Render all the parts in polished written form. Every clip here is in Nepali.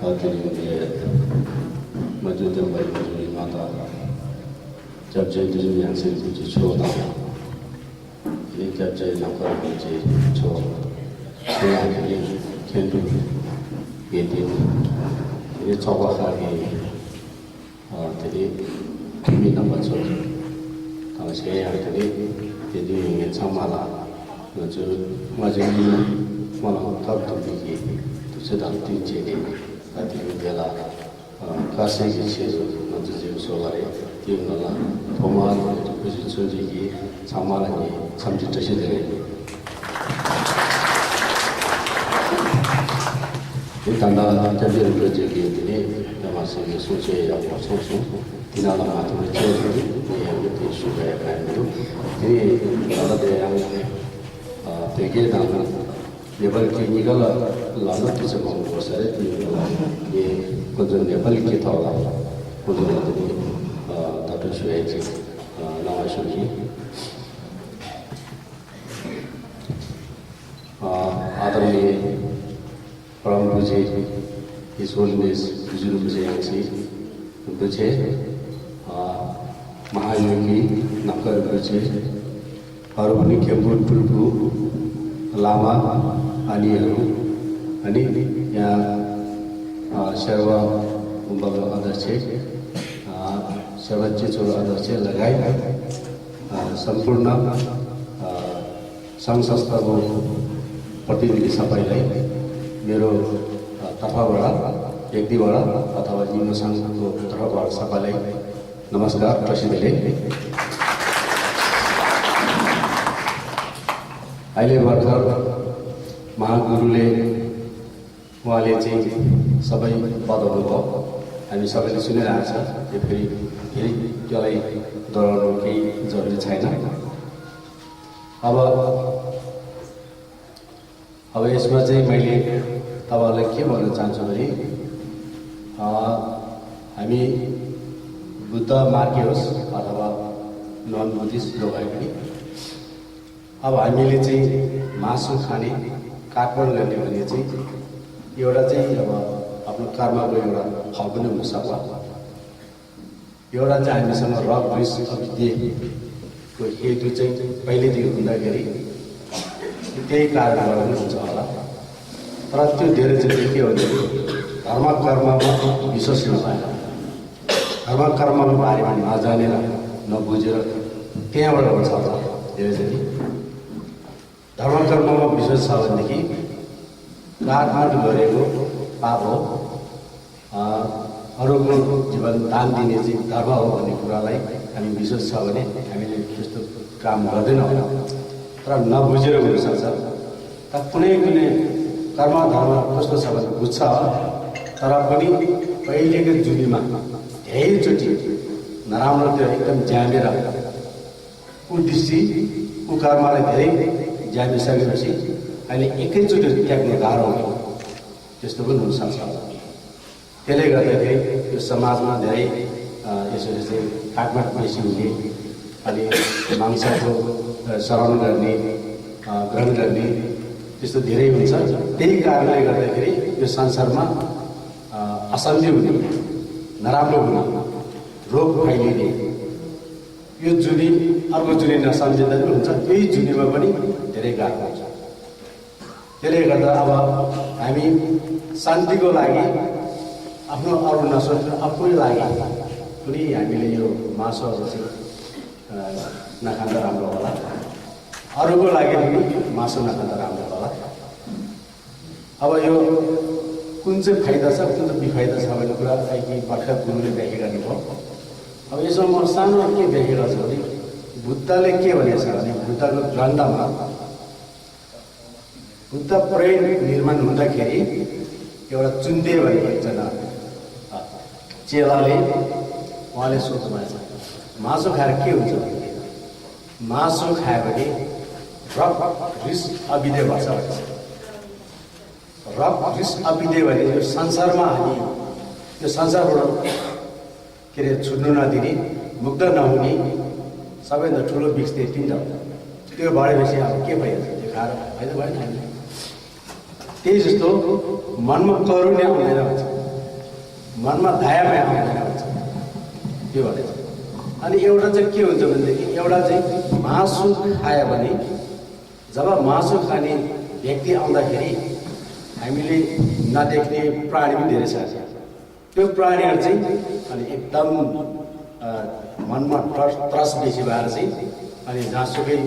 खातिर मौजूद भाई मौजूद माता जब जय दुनिया से कुछ छोड़ा ये जब जय नौकर कुछ छोड़ ये खेलू ये दिन ये चौका खाके तेरे भी नंबर छोड़ तब से यार तेरे ये दुनिया चमाला जो मौजूद माला तब तो भी तो सेदान तीन चीज़ें आती हैं बेला कासे की चीज़ मौजूद सोलारे तीन वाला थोमान कुछ चीज़ की चमाला की समझ चीज़ दे ये तंदा जब ये प्रोजेक्ट की होती है हमारे ये सोचे या सोचो तीन वाला मात्र चीज़ ये हम लोग इशू का है तो ये वाला दे हम देखिए दाना नेपाल की निकल लाना तो से कौन को सारे ये कुछ नेपाल की था वाला कुछ नहीं ताकि शुरू है लावा शुरू की आदरणीय परम पूज्य इस होलीनेस जुलूम से आंसी पूज्य महायोगी नकर पूज्य और उन्हीं के बुलबुल लामा अनि यहाँ सर्व बल अध्यक्ष सर्वोच्च चोर अध्यक्ष लगायत सम्पूर्ण सङ्घ संस्थाको प्रतिनिधि सबैलाई मेरो तर्फबाट एक दुईबाट अथवा निम्न सङ्घको तर्फबाट सबैलाई नमस्कार प्रसिद्धले अहिले भर्खर महागुरुले उहाँले चाहिँ सबै पदहरू भयो हामी सबैले सुनिरहेको छ त्यो फेरि त्यसलाई दोहोऱ्याउनु केही जरुरी छैन अब यसमा चाहिँ मैले तपाईँहरूलाई के भन्न चाहन्छु भने हामी बुद्ध मार्गी होस् अथवा नन बुद्धिस्ट जो भए पनि अब हामीले चाहिँ मासु खाने काटमाड गर्ने भने चाहिँ एउटा चाहिँ अब आफ्नो कर्मको एउटा फल पनि हुनसक्छ एउटा चाहिँ हामीसँग रग द्वेष अविद्याको हेतु चाहिँ पहिलेदेखि हुँदाखेरि त्यही कारणबाट पनि हुन्छ होला तर त्यो धेरै चाहिँ के हो भने कर्ममा विश्वास नभएर कर्मको बारेमा नजानेर नबुझेर त्यहाँबाट हुन्छ होला धेरै चाहिँ कर्ममा विश्वास छ भनेदेखि काटमाड गरेको पाप हो अरूको जीवन दान दिने चाहिँ धर्म हो भन्ने कुरालाई हामी विश्वास छ भने हामीले त्यस्तो काम गर्दैनौँ तर नबुझेर हुनसक्छ तर कुनै कर्म धर्म कस्तो छ भने बुझ्छ तर पनि पहिलेको जुनीमा धेरैचोटि नराम्रो त्यो एकदम जानेर उद्देश्य कर्मलाई धेरै जानिसकेपछि अहिले एकैचोटि त्याग्ने गाह्रो हो त्यस्तो पनि हुनसक्छ त्यसले गर्दाखेरि यो समाजमा धेरै यसरी चाहिँ काटमाड बेसी हुने अनि मांसको श्रवण गर्ने ग्रहण गर्ने त्यस्तो धेरै हुन्छ त्यही कारणले गर्दाखेरि यो संसारमा अशान्ति हुने नराम्रो हुने रोग फैलिने यो जुनी अर्को जुनी नसम्झिँदा पनि हुन्छ त्यही जुनीमा पनि धेरै गाह्रो हुन्छ त्यसले गर्दा अब हामी शान्तिको लागि आफ्नो अरू नसोच्नु आफूकै लागि पनि हामीले यो मासुहरू चाहिँ नखाँदा राम्रो होला अरूको लागि पनि मासु नखाँदा राम्रो होला अब यो कुन चाहिँ फाइदा छ कुन चाहिँ बेफाइदा छ भन्ने कुरा अहिले भर्खर गुरुले व्याख्या गर्नुभयो अब यसमा म सानो के व्याख्या गर्छु भने बुद्धले के भनेको छ भने बुद्धको ग्रन्थमा बुद्ध पुरै निर्माण हुँदाखेरि एउटा चुन्दे भनेको एकजना चेलाले उहाँले सोच्नुभएको छ मासु खाएर के हुन्छ भने मासु खायो भने रग रिस अविद्या भन्छ रग रिस अविद्या भने यो संसारमा हामी यो संसारबाट के अरे छुट्नु नदिने मुक्त नहुने सबैभन्दा ठुलो विष त्यही तिनवटा त्यो बढेपछि अब के भइहाल्छ त्यो खाएर फाइदा भएन हामीलाई त्यही जस्तो मनमा करुणा हुँदैन भन्छ मनमा दया माया आउँदैन भन्छ त्यो भनेको। अनि एउटा चाहिँ के हुन्छ भनेदेखि एउटा चाहिँ मासु खायो भने जब मासु खाने व्यक्ति आउँदाखेरि हामीले नदेख्ने प्राणी पनि धेरै छ। त्यो प्राणीहरू चाहिँ अनि एकदम मनमा त्रस बेसी भएर चाहिँ अनि जहाँसुकै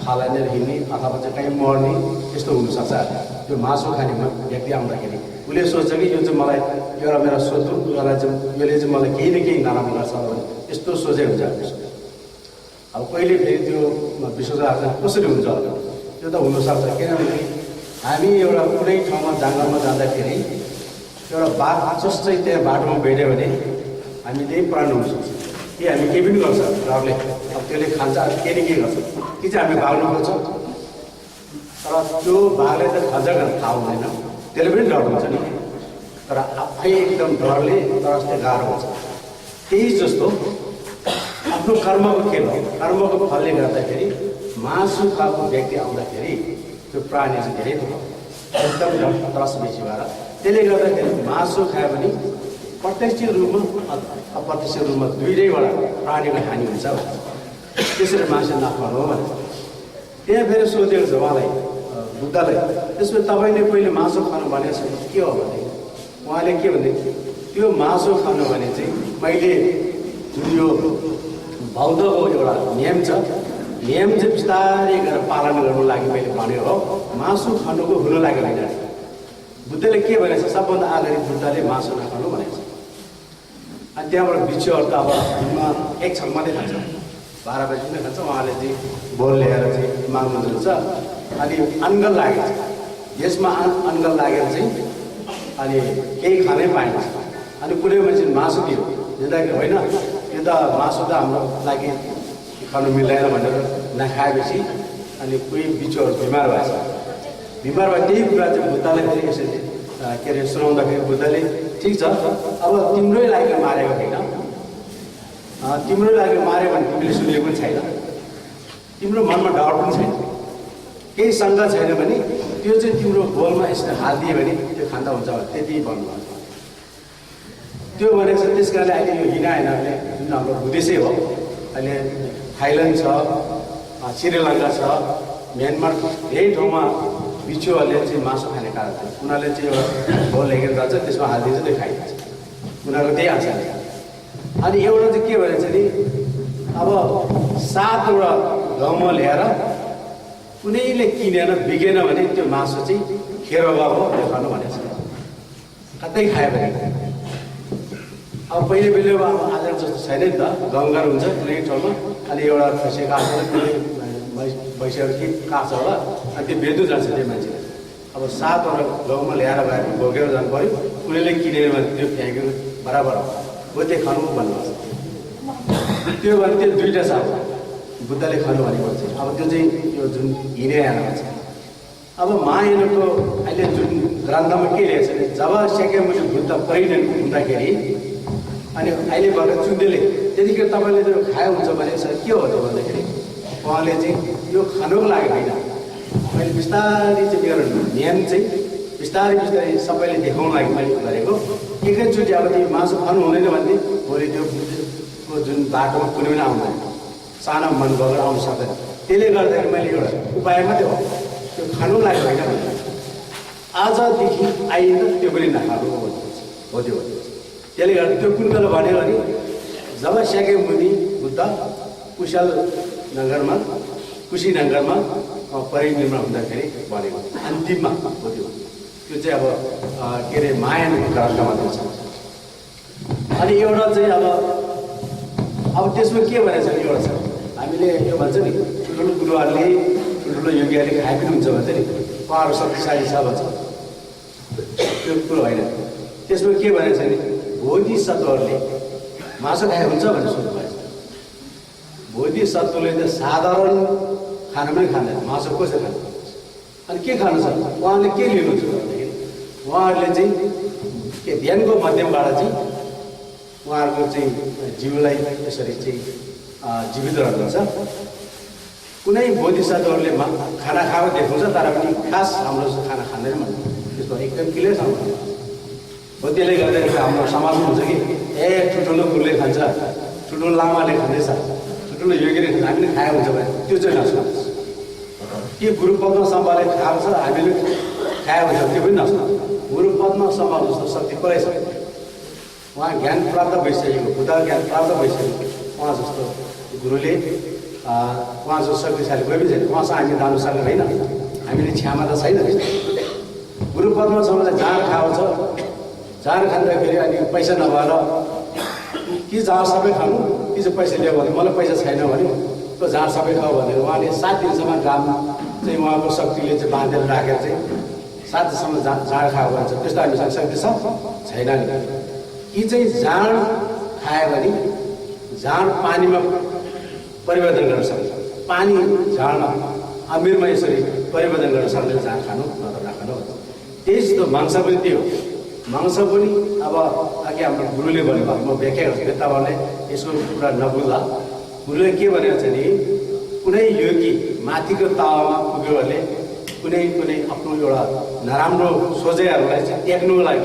फालेर हिँड्ने अथवा चाहिँ कहीँ मर्ने त्यस्तो हुनसक्छ। त्यो मासु खाने व्यक्ति आउँदाखेरि उसले सोच्छ कि यो चाहिँ मलाई एउटा मेरो शत्रु यसलाई चाहिँ यसले चाहिँ मलाई केही न केही नराम्रो गर्छ भने यस्तो सोचै हुन्छ। अब कहिले फेरि त्यो विश्वास कसरी हुन्छ त्यो त हुनसक्छ। किनभने हामी एउटा कुनै ठाउँमा जङ्गलमा जाँदाखेरि एउटा बाघ जस्तै त्यहाँ बाटोमा भेट्यो भने हामी त्यही प्राण हुनसक्छ कि हामी केही पनि गर्छ डरले। अब त्यसले खान्छ केही न केही गर्छ कि चाहिँ हामी भाग्नु खोज्छौँ। तर त्यो बाघले त खान्छ थाहा हुँदैन, त्यसले पनि डर हुन्छ नि। तर आफै एकदम डरले तरस्ते गाह्रो हुन्छ। त्यही जस्तो आफ्नो कर्मको खेल हो। कर्मको फलले गर्दाखेरि मासु खाएको व्यक्ति आउँदाखेरि त्यो प्राणी चाहिँ धेरै एकदम त्रस बेसी भएर त्यसले गर्दाखेरि मासु खायो भने प्रत्यक्ष रूपमा अप्रत्यक्ष रूपमा दुईटैबाट प्राणीको हानि हुन्छ। त्यसरी मासु नखानु हो भने त्यहाँ फेरि सोधेको छ उहाँलाई बुद्धलाई, त्यसमा तपाईँले पहिले मासु खानु भनेको छ के हो भने उहाँले के भने त्यो मासु खानु भने चाहिँ मैले जुन यो बौद्धको एउटा नियम छ, नियम चाहिँ बिस्तारै गरेर पालन गर्नु लागि मैले भनेको हो। मासु खानुको हुनु लाग्यो होइन। बुद्धले के भनेको छ सबभन्दा अगाडि बुद्धले मासु नखानु भनेको छ। अनि त्यहाँबाट बिच्छुहरू त अब दिनमा एक छक मात्रै खान्छ, 12 बजी नै खान्छ। उहाँले चाहिँ बोल ल्याएर चाहिँ माग्नुहुन्छ। अनि अनगल लागेको छ, यसमा अनगल लागेर चाहिँ अनि केही खानै पाइन्छ। अनि कुनै मान्छे मासु दियो दिँदाखेरि होइन यो त मासु त हाम्रो लागि खानु मिल्दैन भनेर नखाएपछि अनि कोही बिच्छुहरू बिमार भएछ। बिमार भए त्यही कुरा चाहिँ बुद्धले फेरि यसरी के अरे सुनाउँदाखेरि बुद्धले ठिक छ अब तिम्रै लागि मारेको होइन, तिम्रो लागि माऱ्यो भने तिमीले सुनेको पनि छैन, तिम्रो मनमा डर पनि छैन, केही शङ्का छैन भने त्यो चाहिँ तिम्रो बोलमा यसरी हालिदियो भने त्यो खाँदा हुन्छ त्यति भन्नुभएको छ। त्यो भनेको छ। त्यस कारणले अहिले यो हिनाहेनाले जुन हाम्रो बुद्धिस्टै हो, अहिले थाइल्यान्ड छ, श्रीलङ्का छ, म्यानमार धेरै ठाउँमा बिच्छुहरूले चाहिँ मासु खाने कारण छ। उनीहरूले चाहिँ एउटा बोल लेखेर जान्छ, त्यसमा हालिदिन्छ, त्यो खाइदिन्छ। उनीहरूको त्यही आशा छ। अनि एउटा चाहिँ के भनेको छ नि अब 7वटा गाउँमा ल्याएर कुनैले किनेर बिकेन भने त्यो मासु चाहिँ खेरो गएको त्यो खानु भनेको छ। कतै खायो भने अब पहिले अब आज जस्तो छैन नि त, गाउँघर हुन्छ कुनै ठाउँमा। अनि एउटा खसी काट्छ, कुनै भैँसीहरू के काट्छ होला, अनि त्यो बेच्नु जान्छ त्यो मान्छेले। अब 7वटा गाउँमा ल्याएर गएर बोकेर जानु पऱ्यो, कुनैले किनेर भने त्यो फ्याँक्यो बराबर हो त्यो खानु भन्नुहोस्। त्यो भने त्यो दुईवटा छ बुद्धले खानु भनेको चाहिँ। अब त्यो चाहिँ यो जुन हिँडेको छ। अब महायानको अहिले जुन ग्रन्थमा के लेखेको छ भने जब सेकेन्ड बुद्ध परिणत हुँदाखेरि अनि अहिले भएर चुन्देले त्यतिखेर तपाईँले त्यो खायो हुन्छ भनेको छ। के हो त्यो भन्दाखेरि उहाँले चाहिँ यो खानुको लागि होइन, मैले बिस्तारै चाहिँ मेरो नियम चाहिँ बिस्तारै सबैले देखाउनु लागि मैले गरेको। एकैचोटि अब त्यो मासु खानु हुँदैन भने भोलि त्यो जुन बाटोमा कुनै पनि आउँदैन, सानो मन बगेर आउनु सक्दैन। त्यसले गर्दाखेरि मैले एउटा उपाय मात्रै हो, त्यो खानु लागि होइन भने आजदेखि आइन्दा त्यो पनि नखानु हो त्यो। त्यसले गर्दा त्यो कुन बेला भन्यो भने जब शाक्यमुनि बुद्ध कुशीनगरमा परिनिर्माण हुँदाखेरि भनेको अन्तिममा हो त्यो। त्यो चाहिँ अब के अरे महायानको ग्रन्थमा छ। अनि एउटा चाहिँ अब त्यसमा के भनेको छ एउटा छ हामीले यो भन्छ नि ठुल्ठुलो गुरुहरूले ठुल्ठुलो योगीहरूले खाए पनि हुन्छ भन्छ नि, उहाँहरू शक्तिशाली छ भन्छ। त्यो कुरो होइन। त्यसमा के भनेको छ भने बोधिसत्वहरूले मासु खाए हुन्छ भनेर सोध्नुभएको छ। बोधिसत्वले त साधारण खाना पनि खाँदैन, मासु कसरी खान्छ? अनि के खानु छ उहाँले के लिनुहुन्छ भन्दाखेरि उहाँहरूले चाहिँ के ध्यानको माध्यमबाट चाहिँ उहाँहरूको चाहिँ जीवलाई यसरी चाहिँ जीवित रहन्छ। कुनै बोधिसत्वहरूले खाना खाएको देखाउँछ तर पनि खास हाम्रो खाना खाँदैन भन्नु त्यसमा एकदम क्लियर छ। हो त्यसले गर्दाखेरि हाम्रो समाजमा हुन्छ कि ठुल्ठुलो गुरुले खान्छ, ठुल्ठुलो लामाले खाँदैछ, ठुल्ठुलो योगीले खान्छ, हामीले खाएको हुन्छ भने त्यो चाहिँ नसुनाउँछ। के गुरु पद्म सम्भाले खाएको छ हामीले खाएको हुन्छ त्यो पनि नसुनाउँछ। गुरु पद्म सम्भाल जस्तो शक्ति कसलाई छ? उहाँ ज्ञान प्राप्त भइसकेको, बुद्ध ज्ञान प्राप्त भइसकेको, उहाँ जस्तो गुरुले उहाँ जस्तो शक्तिशाली कोही पनि छैन। उहाँसँग हामी जानु सक्ने होइन, हामीले क्षमता छैन। गुरु पद्म सम्भाले जाँड खाएको छ, जाँड खाँदाखेरि अनि पैसा नभएर कि जाँड सबै खानु कि चाहिँ पैसा ल्यायो भने मलाई पैसा छैन भने त्यो जाँड सबै खाऊ भनेर उहाँले 7 दिनसम्म घाम चाहिँ उहाँको शक्तिले चाहिँ बाँधेर राखेर चाहिँ 7 दिनसम्म जाँड खाएको भन्छ। त्यस्तो हामीसँग शक्ति छ छैन नि। कि चाहिँ जाँड खायो भने जाँड पानीमा परिवर्तन गर्न सक्छ, पानी झाडमा अमिरमा यसरी परिवर्तन गर्न सक्दैन। जाँड खानु नत्र नखानु त्यही जस्तो मांस पनि त्यो मांस पनि अब अघि हाम्रो गुरुले भन्नुभयो, म व्याख्या गर्छु तपाईँहरूले यसको कुरा नबुझ्दा। गुरुले के भनेको छ नि, कुनै योगी माथिको तावामा पुग्यो भने कुनै आफ्नो एउटा नराम्रो सोझाइहरूलाई चाहिँ त्याग्नुको लागि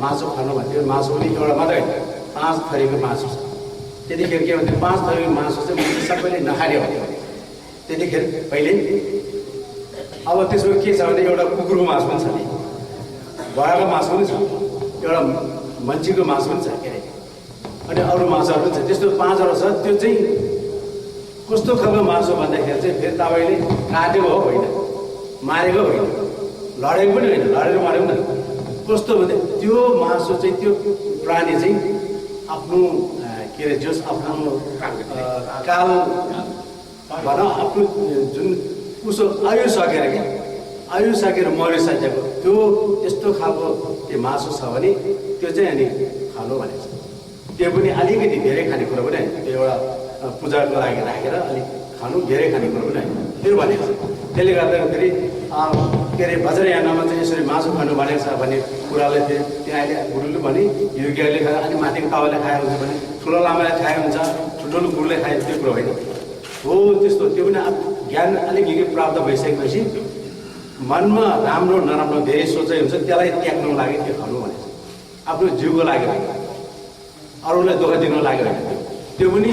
मासु खानु भन्थ्यो। मासु पनि एउटा मात्रै होइन, 5 थरीको मासु छ। त्यतिखेर के भन्थ्यो, 5 थरीको मासु चाहिँ मैले सबैले नखाने भन्थ्यो त्यतिखेर पहिले। अब त्यसमा के छ भने एउटा कुकुरको मासु पनि छ नि, गराको मासु पनि छ, एउटा मान्छेको मासु पनि छ के अरे, अनि अरू मासुहरू पनि छ। त्यस्तो 5वटा छ। त्यो चाहिँ कस्तो खालको मासु भन्दाखेरि चाहिँ फेरि तपाईँले काटेको हो होइन, मारेको होइन, लडेको पनि होइन, लडेर मारेको पनि होइन। कस्तो भने त्यो मासु चाहिँ त्यो प्राणी चाहिँ आफ्नो के अरे जस आफ्नो काल भनौँ आफ्नो जुन उसो आयु सकेर क्या आयु सकेर मरिसकेको त्यो यस्तो खालको त्यो मासु छ भने त्यो चाहिँ अनि खानु भनेको छ। त्यो पनि अलिकति धेरै खानेकुरा पनि होइन, त्यो एउटा पूजाको लागि राखेर अलिक खानु, धेरै खानेकुरा पनि होइन त्यो भनेको छ। त्यसले गर्दाखेरि के अरे वज्रयानमा चाहिँ यसरी मासु खानु भनेको छ भन्ने कुरालाई फेरि त्यहाँ अहिले गुरुले भने योगीहरूले खायो, अनि माथिको तावाले खाएको हुन्छ भने ठुलो लामाले खाएको हुन्छ, ठुल्ठुलो गुरुले खायो, त्यो कुरो होइन हो। त्यस्तो त्यो पनि ज्ञान अलिकति प्राप्त भइसकेपछि मनमा राम्रो नराम्रो धेरै सोचाइ हुन्छ, त्यसलाई त्याग्नु लागि त्यो खानु भनेको छ। आफ्नो जिउको लागि होइन, अरूलाई दुःख दिनु लागि होइन, त्यो पनि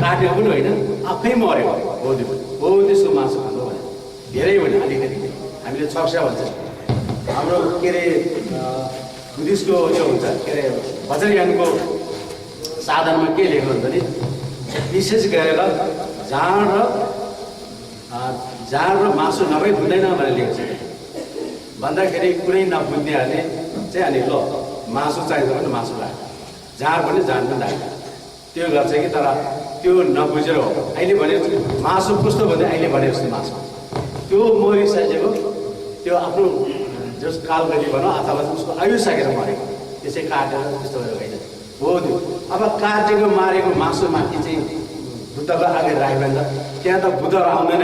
काटेको पनि होइन, आफै मऱ्यो हो। त्यो हो त्यसको मासु खानु भने धेरै होइन, अलिकति हामीले छक्सा भन्छ। हाम्रो के अरे बुद्धिस्टको यो हुन्छ के अरे वज्रयानको साधनमा के लेख्नु हुन्छ भने विशेष गरेर जाँड र मासु नभई हुँदैन भनेर लेख्छ। भन्दाखेरि कुनै नबुझ्नेहरूले चाहिँ अनि ल मासु चाहिन्छ भने मासु लाग्छ, जाँड पनि जाँड पनि लाग्छ, त्यो गर्छ कि। तर त्यो नबुझेर हो। अहिले भने मासु कस्तो भन्दा अहिले भने जस्तो मासु त्यो मरिसकेको त्यो आफ्नो जस कालगति भनौँ अथवा उसको आयु सकेर मरेको त्यसै काटेर त्यस्तो गरेर होइन हो। त्यो अब काटेको मारेको मासु माथि चाहिँ बुद्धको अगाडि राख्यो भने त त्यहाँ त बुद्धहरू आउँदैन,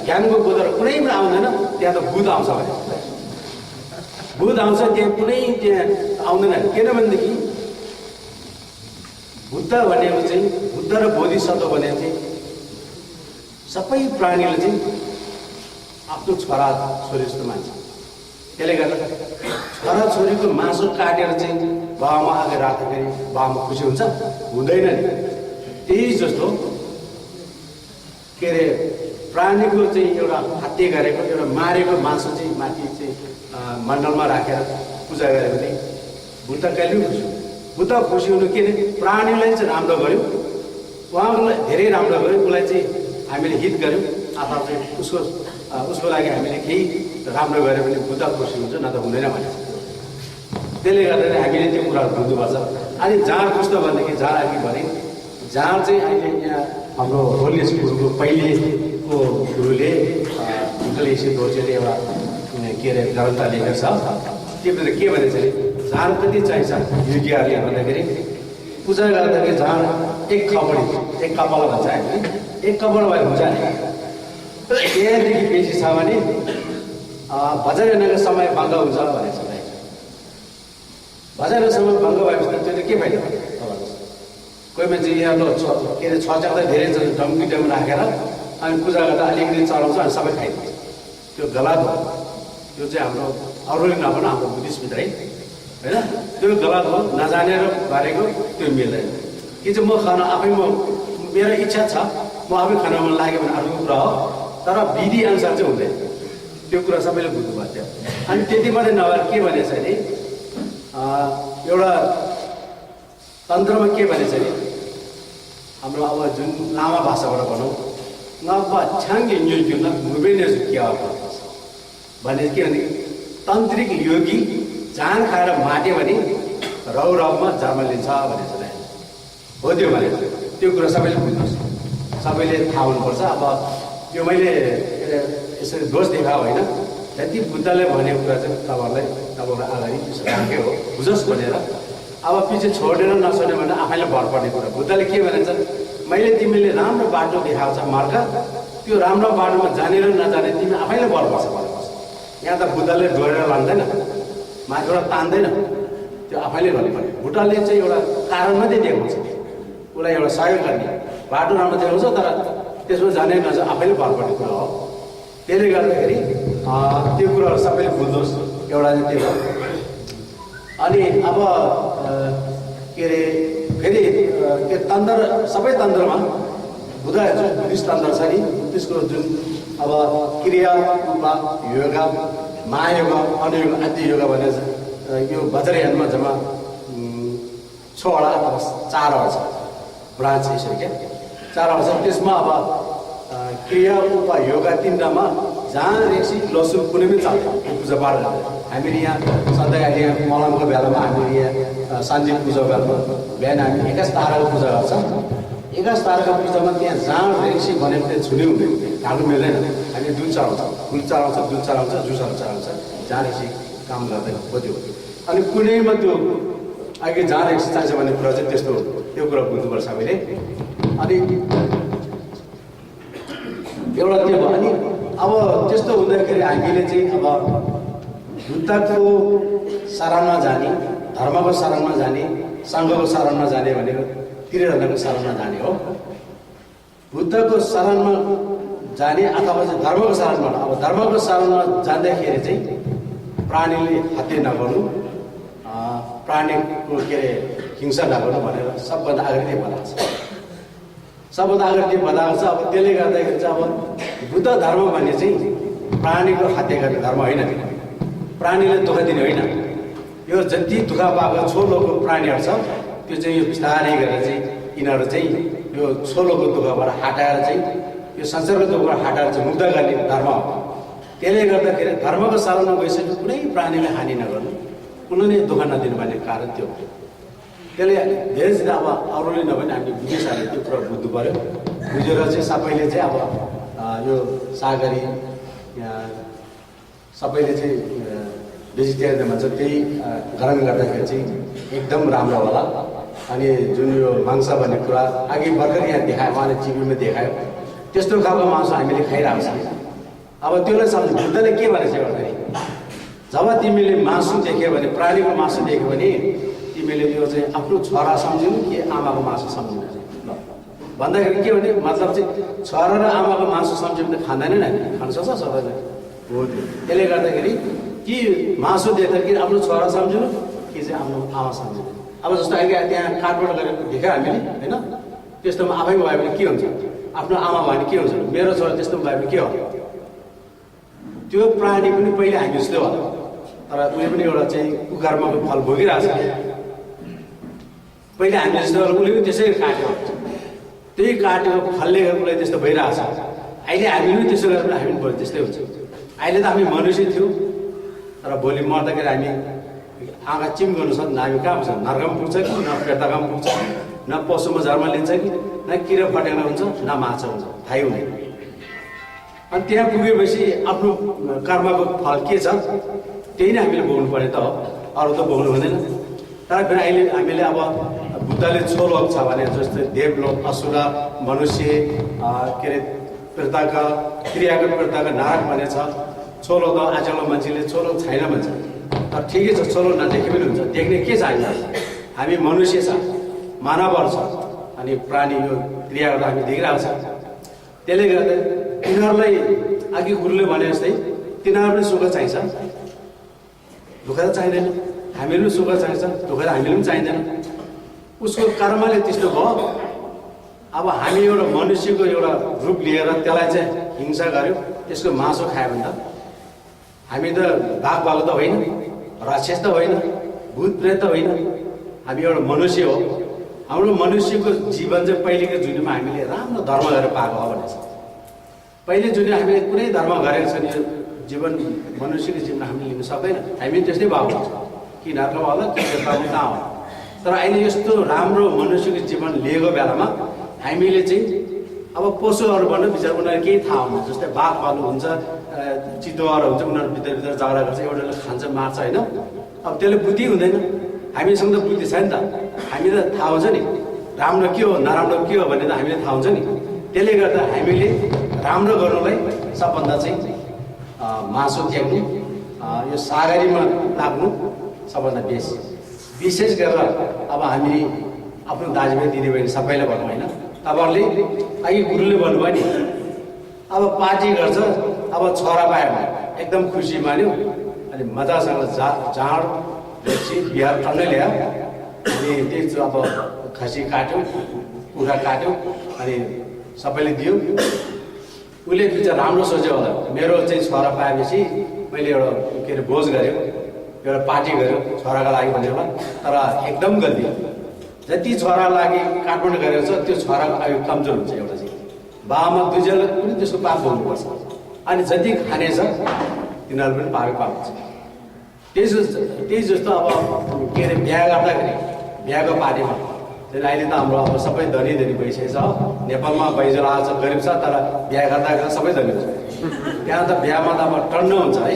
ज्ञानको बुद्धहरू कुनै पनि आउँदैन, त्यहाँ त बुद्ध आउँछ भने बुद्ध आउँछ, त्यहाँ कुनै त्यहाँ आउँदैन। किनभनेदेखि बुद्ध भनेको चाहिँ बुद्ध र बोधिसत्व भनेको चाहिँ सबै प्राणीले चाहिँ आफ्नो छोरा छोरी जस्तो मान्छ। त्यसले गर्दा छोरा छोरीको मासु काटेर चाहिँ बाबामा अगाडि राख्दाखेरि बाबामा खुसी हुन्छ हुँदैन नि। त्यही जस्तो के अरे प्राणीको चाहिँ एउटा हत्या गरेको एउटा मारेको मासु चाहिँ माथि चाहिँ मण्डलमा राखेर पूजा गरे भने बुद्ध कहिले खुसी हुनु। बुद्ध खुसी हुनु के अरे प्राणीलाई चाहिँ राम्रो गर्यो, उहाँलाई धेरै राम्रो गर्यो, उसलाई चाहिँ हामीले हित गर्यौँ अथवा चाहिँ उसको लागि हामीले केही राम्रो गऱ्यो भने बुद्ध खुसी हुन्छ, न त हुँदैन भने। त्यसले गर्दाखेरि हामीले त्यो कुराहरू बुझ्नुपर्छ। अनि जाँड कस्तो भनेदेखि जाँड अघि भने जाँड चाहिँ अहिले यहाँ हाम्रो होलिनेस गुरुको पहिलेको गुरुले इङ्ग्लिसी दोर्जेले एउटा के अरे ग्रन्थ लेखेको छ। त्यो के भनेको छ भने जाँड कति चाहिन्छ योगीहरूले भन्दाखेरि पूजा गर्दाखेरि जाँड एक कपडी एक कपाल भन्छ हामी, एक कपाल भए हुन्छ नि। त्यहाँदेखि बेसी छ भने भजनको समय भङ्ग हुन्छ भनेको छ। भजनको समय भङ्ग भएपछि त्यो चाहिँ के फाइदा? कोही मान्छे यहाँ ल के अरे छ चाख्दा धेरै डम्की राखेर अनि पूजा गर्दा अलिकति चलाउँछ अनि सबै खाइदिन्छ, त्यो गलत हो। त्यो चाहिँ हाम्रो अरूले नभन हाम्रो बुद्धिस्टभित्रै होइन त्यो गलत हो नजानेर गरेको त्यो मिल्दैन कि चाहिँ म खान आफै मेरो इच्छा छ म आफै खान मन लाग्यो भने अर्को कुरा हो तर विधि अनुसार चाहिँ हुँदैन त्यो कुरा सबैले बुझ्नु पर्थ्यो अनि त्यति मात्रै नभएर के भनेछ नि एउटा तन्त्रमा के भनेछ नि हाम्रो अब जुन लामा भाषाबाट भनौँ नबा छ्याङ्गे न्युजुन मुबेने क्या भने के भने तन्त्रिक योगी जान खाएर माट्यो भने रौरवमा जन्म लिन्छ भनेछ हो त्यो भने त्यो कुरा सबैले बुझ्नुहोस् सबैले थाहा हुनुपर्छ अब यो मैले यसरी दोष देखाएको होइन यति बुद्धले भनेको कुरा चाहिँ तपाईँहरूको अगाडि राखेको हो बुझोस् भनेर अब पछि छोडेर नछोड्यो भने आफैले भर पर्ने कुरा बुद्धले के भनेछ मैले तिमीले राम्रो बाटो देखाएको छ मार्ग त्यो राम्रो बाटोमा जानेर नजाने तिमी आफैले भर पर्छ भनेपछि यहाँ त बुद्धले डोरेर लाँदैन माथिबाट तान्दैन त्यो आफैले गर्नुपर्ने बुद्धले चाहिँ एउटा कारण मात्रै देखाउँछ उसलाई एउटा सहयोग गर्ने बाटो राम्रो देखाउँछ तर त्यसमा जाने नजा आफैले भर पर्ने कुरा हो त्यसले गर्दाखेरि त्यो कुराहरू सबैले बुझ्नुहोस् एउटा चाहिँ त्यो हो अनि अब के अरे फेरि त्यो तन्त्र सबै तन्त्रमा बुद्धिस्ट तन्त्र छ नि त्यसको जुन अब क्रिया योगा महायोगा अनुयोग आदि योगा भनेर यो वज्रयानमा जम्मा 6वटा अब 4वटा छ ब्रान्च यसरी क्या 4वटा छ त्यसमा अब क्रिया योगा 3टामा जहाँ रेक्सी लसुन कुनै पनि चल्छ पूजापाठ गर्दा हामीले यहाँ सधैँ अहिले यहाँ मलमको बेलामा हामीले यहाँ शान्ति पूजा बेलामा बिहान हामी 21 ताराको पूजा गर्छौँ 21 ताराको पूजामा त्यहाँ जहाँ रेक्सी भनेको त्यहाँ छुने हुँदैन ढाल्नु मिल्दैन हामी दुध चढाउँछौँ दुध चढाउँछ जुसहरू चढाउँछ जहाँ रेक्सी काम गर्दैन हो त्यो अनि कुनैमा त्यो अहिले जहाँ रेक्सी चाहिन्छ भन्ने कुरा चाहिँ त्यस्तो त्यो कुरा बुझ्नुपर्छ हामीले अनि एउटा त्यो भयो अनि अब त्यस्तो हुँदाखेरि हामीले चाहिँ अब बुद्धको शरणमा जाने धर्मको शरणमा जाने सङ्घको शरणमा जाने भनेको त्रिरत्नको शरणमा जाने हो बुद्धको शरणमा जाने अथवा चाहिँ धर्मको शरणमा अब धर्मको शरणमा जाँदाखेरि चाहिँ प्राणीले हत्या नगर्नु प्राणीको के अरे हिंसा नगर्नु भनेर सबभन्दा अगाडि बताएको छ सबभन्दा अगाडि बताएको छ अब त्यसले गर्दाखेरि चाहिँ अब बुद्ध धर्म भन्ने चाहिँ प्राणीको हत्या गर्ने धर्म होइन प्राणीले दुःख दिने होइन यो जति दुःख पाएको छोलोको प्राणीहरू छ त्यो चाहिँ यो बिस्तारै गरेर चाहिँ यिनीहरू चाहिँ यो छोलोको दुःखबाट हटाएर चाहिँ यो संसारको दुःखबाट हटाएर चाहिँ मुक्त गर्ने धर्म हो त्यसले गर्दाखेरि धर्मको शरणमा गइसकेपछि कुनै प्राणीले हानि नगर्नु कुनै दुःख नदिनु भन्ने कारण त्यो हो त्यसले धेरै चाहिँ अब अरूले नभने हामीले बुझिसक्यो त्यो कुरा बुझ्नु पऱ्यो बुझेर चाहिँ सबैले चाहिँ अब यो सागरी सबैले चाहिँ भेजिटेरियन भन्छ त्यही ग्रहण गर्दाखेरि चाहिँ एकदम राम्रो होला अनि जुन यो मांस भन्ने कुरा अघि भर्खर यहाँ देखायो उहाँले टिभीमा देखायो त्यस्तो खालको मासु हामीले खाइरहेको छ अब त्यसलाई सम्झ बुद्धले के भनेछ भन्दाखेरि जब तिमीले मासु देख्यो भने प्राणीको मासु देख्यो भने तिमीले त्यो चाहिँ आफ्नो छोरा सम्झिनु कि आमाको मासु सम्झिनु ल भन्दाखेरि के भने मतलब चाहिँ छोरा र आमाको मासु सम्झ्यो भने त खाँदैन नि खान सक्छ सबैले हो त्यसले गर्दाखेरि कि मासु देख्दाखेरि आफ्नो छोरा सम्झिनु कि चाहिँ आफ्नो आमा सम्झिनु अब जस्तो अहिले त्यहाँ काठबाट गरेको देखायो हामीले होइन त्यस्तोमा आफैमा भयो भने के हुन्छ आफ्नो आमा भयो भने के हुन्छ मेरो छोरा त्यस्तो भयो भने के हो त्यो प्राणी पनि पहिले हामी जस्तो होला तर उसले पनि एउटा चाहिँ कुकर्मको फल भोगिरहेको छ पहिले हामी जस्तो उसले पनि त्यसै काट्यो त्यही काटेको फलले उसलाई त्यस्तो भइरहेको छ अहिले हामी पनि त्यसो गरेर हामी पनि त्यस्तै हुन्छ अहिले त हामी मनुष्य थियौँ तर भोलि मर्दाखेरि हामी आँखा चिम गर्नु सक्छ न हामी कहाँ पुग्छ नर्कमा पुग्छ कि न पेर्ताकामा पुग्छ न पशुमा जन्म लिन्छ कि न किरा फटेको हुन्छ न माछा हुन्छ थाहै हुँदैन अनि त्यहाँ पुगेपछि आफ्नो कर्मको फल के छ त्यही नै हामीले भोग्नु पर्ने त हो अरू त भोग्नु हुँदैन तर फेरि अहिले हामीले अब बुद्धले 6 लोक छ भने जस्तै देवलोक असुर मनुष्य के अरे प्रेतका क्रियाको प्रेतका नरक भन्ने छ 6 लोक आजकल मान्छेले 6 लोक छैन भन्छ तर ठिकै छ 6 लोक नदेखे पनि हुन्छ देख्ने के छ हामी मनुष्य छ मानवहरू छ अनि प्राणी यो क्रियाहरू हामी देखिरहेको छ त्यसले गर्दा तिनीहरूलाई अघि गुरुले भने जस्तै तिनीहरू पनि सुख चाहिन्छ दुःख त चाहिँदैन हामीले पनि सुख चाहिन्छ, दुःख त हामीले पनि चाहिँदैन। उसको कर्मले त्यस्तो भयो। अब हामी एउटा मनुष्यको एउटा रूप लिएर त्यसलाई चाहिँ हिंसा गर्यो, त्यसको मासु खायो भने त हामी त बाघ बाघ त होइन, राक्षस त होइन, भूत प्रेत त होइन, हामी एउटा मनुष्य हो। हाम्रो मनुष्यको जीवन चाहिँ पहिलेको जुनीमा हामीले राम्रो धर्म गरेर पाएको हो भनेको छ। पहिले जुनी हामीले कुनै धर्म गरेको छैन, यो जीवन मनुष्यको जीवन हामीले लिन सक्दैन। हामी त्यस्तै भएको हुन्छ, कि नर्कमा होला कि कहाँ होला। तर अहिले यस्तो राम्रो मनुष्यको जीवन लिएको बेलामा हामीले चाहिँ अब पशुहरूबाट विचार उनीहरू केही थाहा हुँदैन। जस्तै बाघ भालु हुन्छ, चितुवाहरू हुन्छ, उनीहरू भित्र झगडा गर्छ, एउटाले खान्छ मार्छ होइन। अब त्यसले बुद्धि हुँदैन, हामीसँग त बुद्धि छैन त। हामी त थाहा हुन्छ नि राम्रो के हो नराम्रो के हो भन्ने त हामीले थाहा हुन्छ नि। त्यसले गर्दा हामीले राम्रो गर्नुलाई सबभन्दा चाहिँ मासु त्याग्नु, यो सागरीमा लाग्नु सबभन्दा विशेष गरेर अब हामी आफ्नो दाजुभाइ दिदीबहिनी सबैलाई भनौँ होइन। तपाईँहरूले अघि गुरुले भन्नुभयो नि, अब पार्टी गर्छ, अब छोरा पायो भने एकदम खुसी मान्यो, अनि मजासँग जाँड देख्छ बिहार टन्नै ल्यायो, अनि त्यही अब खसी काट्यो, कुखुरा काट्यो, अनि सबैले दियो। उसले बिचरा राम्रो सोच्यो होला, मेरो चाहिँ छोरा पाएपछि मैले एउटा के अरे भोज गऱ्यो, एउटा पार्टी गऱ्यो छोराको लागि भनेर होला। तर एकदम गल्ती, जति छोराको लागि काठमाडौँ गरेको छ त्यो छोराको आयु कमजोर हुन्छ। एउटा चाहिँ बाबामा दुईजनाले पनि त्यसको पाप भोग्नुपर्छ, अनि जति खाने छ तिनीहरू पनि पाप हुन्छ। त्यही जस्तो अब के अरे बिहा गर्दाखेरि बिहाको पार्टीमा चाहिँ अहिले त हाम्रो अब सबै धनी भइसकेको छ। नेपालमा बैजल आएको छ, गरिब छ, तर बिहा गर्दा सबै धनी हुन्छ। त्यहाँ त बिहामा त अब टन्न हुन्छ है।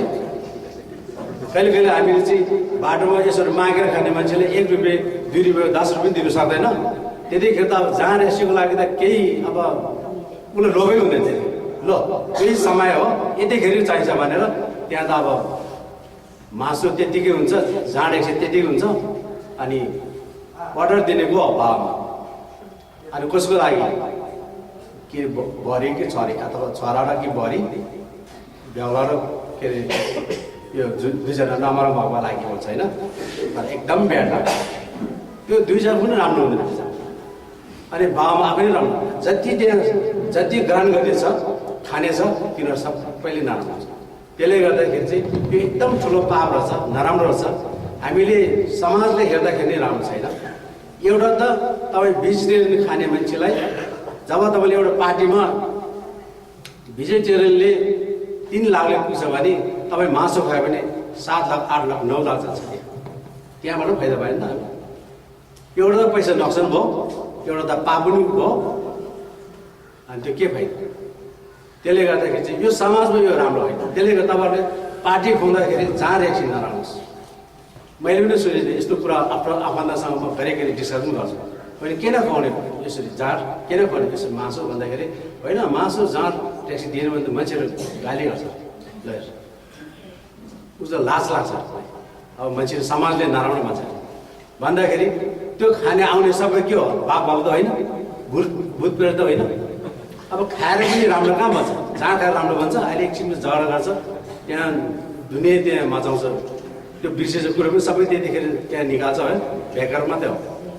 कहिले कहिले हामीले चाहिँ बाटोमा यसरी मागेर खाने मान्छेले 1 रुपियाँ 2 रुपियाँ 10 रुपियाँ दिनु सक्दैन। त्यतिखेर त अब जहाँ रेसीको लागि त केही अब उसलाई लोभै हुँदैन थियो। ल केही समय हो, यतिखेर चाहिन्छ भनेर त्यहाँ त अब मासु त्यत्तिकै हुन्छ, जाँड एकछिन त्यत्तिकै हुन्छ, अनि अर्डर दिने को अभावमा। अनि कसको लागि के बरी कि छोरी, अथवा छोरा र कि बरी, बेहुला र के अरे यो दुईजना नमर भएको लागि हुन्छ होइन। तर एकदम ब्याड लाग्छ त्यो, दुईजना पनि राम्रो हुँदैन। अनि बाबामा आफै नै राम्रो, जति त्यहाँ जति ग्रहण गर्दैछ खाने छ तिनीहरू सबैले नराम्रो हुन्छ। त्यसले गर्दाखेरि चाहिँ यो एकदम ठुलो पाप रहेछ, नराम्रो रहेछ। हामीले समाजले हेर्दाखेरि नै राम्रो छैन। एउटा त तपाईँ भेजिटेरियन खाने मान्छेलाई जब तपाईँले एउटा पार्टीमा भेजिटेरियनले 3 लाखले पुग्छ भने तपाईँ मासु खायो भने 7 लाख 8 लाख 9 लाख जान्छ। त्यहाँबाट फाइदा भयो नि त। एउटा त पैसा नक्सान भयो, एउटा त पाप पनि भयो, अनि त्यो के फाइदा। त्यसले गर्दाखेरि चाहिँ यो समाजमा यो राम्रो होइन। त्यसले गर्दा तपाईँहरूले पार्टी खुवाउँदाखेरि जहाँ एकछिन नराख्नुहोस्। मैले पनि सोचेको थिएँ यस्तो कुरा आफ्नो आफन्तसँग म घरिघरि डिस्कस पनि गर्छु। होइन किन खुवाउने यसरी जाँड, किन खुवाउने यसरी मासु भन्दाखेरि होइन मासु जाँड ट्याक्सी दिएन भने त मान्छेहरू गाली गर्छ, उसको लाज लाग्छ। अब मान्छेले समाजले नराम्रो मान्छ भन्दाखेरि त्यो खाने आउने सबै के हो, बाघ बाघ त होइन, भूत प्रेत त होइन। अब खाएर पनि राम्रो कहाँ भन्छ, जहाँ खाएर राम्रो भन्छ। अहिले एकछिनमा झगडा गर्छ, त्यहाँ दुनियाँ त्यहाँ मचाउँछ, त्यो बिर्सेको कुरो पनि सबै त्यतिखेर त्यहाँ निकाल्छ है, बेकार मात्रै हो।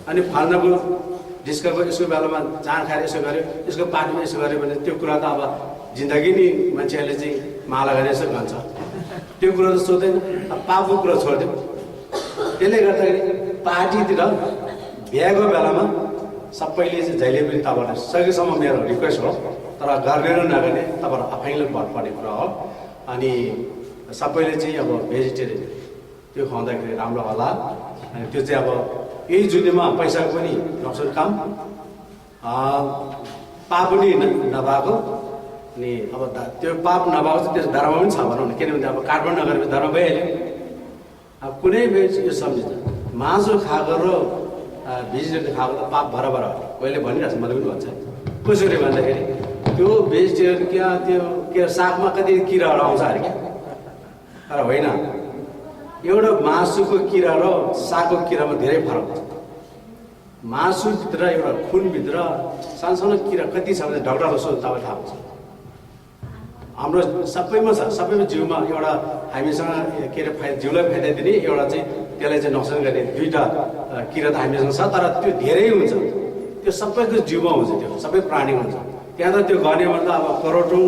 अनि फाल्नको डिस्कको यसको बेलामा जहाँ खाएर यसो गर्यो, यसको पार्टीमा यसो गर्यो भने त्यो कुरा त अब जिन्दगी नै मान्छेहरूले चाहिँ माला गरेर यसो भन्छ, त्यो कुरो त सोध्दैन। अब पापको कुरो छोडिदियो। त्यसले गर्दाखेरि पार्टीतिर बिहाको बेलामा सबैले चाहिँ जहिले पनि तपाईँलाई सकेसम्म मेरो रिक्वेस्ट हो, तर गर्ने र नगर्ने तपाईँहरू आफैले भन्नुपर्ने कुरा हो। अनि सबैले चाहिँ अब भेजिटेरियन त्यो खुवाउँदाखेरि राम्रो होला। अनि त्यो चाहिँ अब यही जुनीमा पैसाको पनि नक्सन काम, पाप पनि नभएको। अनि अब त्यो पाप नभएको चाहिँ त्यस धर्म पनि छ भनौँ न, किनभने अब काठमाडौँ नगरेपछि धर्म भइहाल्यो। अब कुनै यो सम्झिन्छ मासु खाएको र भेजिटेरियन खाएको त पाप बराबर हो। कहिले भनिरहेको छ, मैले पनि भन्छ कसरी भन्दाखेरि त्यो भेजिटेरियन क्या त्यो के सागमा कति किराहरू आउँछ अरे क्या, तर होइन। एउटा मासुको किरा र सागको किरामा धेरै फरक हुन्छ। मासुभित्र एउटा खुनभित्र सानो किरा कति छ भने डक्टरलाई सोध्नु तपाईँ थाहा हुन्छ। हाम्रो सबैमा छ, सबैमा जिउमा एउटा हामीसँग के अरे जिउलाई फाइदा दिने एउटा चाहिँ त्यसलाई चाहिँ नोक्सान गर्ने दुईवटा किरा त हामीसँग छ, तर त्यो धेरै हुन्छ, त्यो सबैको जीवमा हुन्छ, त्यो सबै प्राणी हुन्छ। त्यहाँ त त्यो गर्नेमा त अब करोडौँ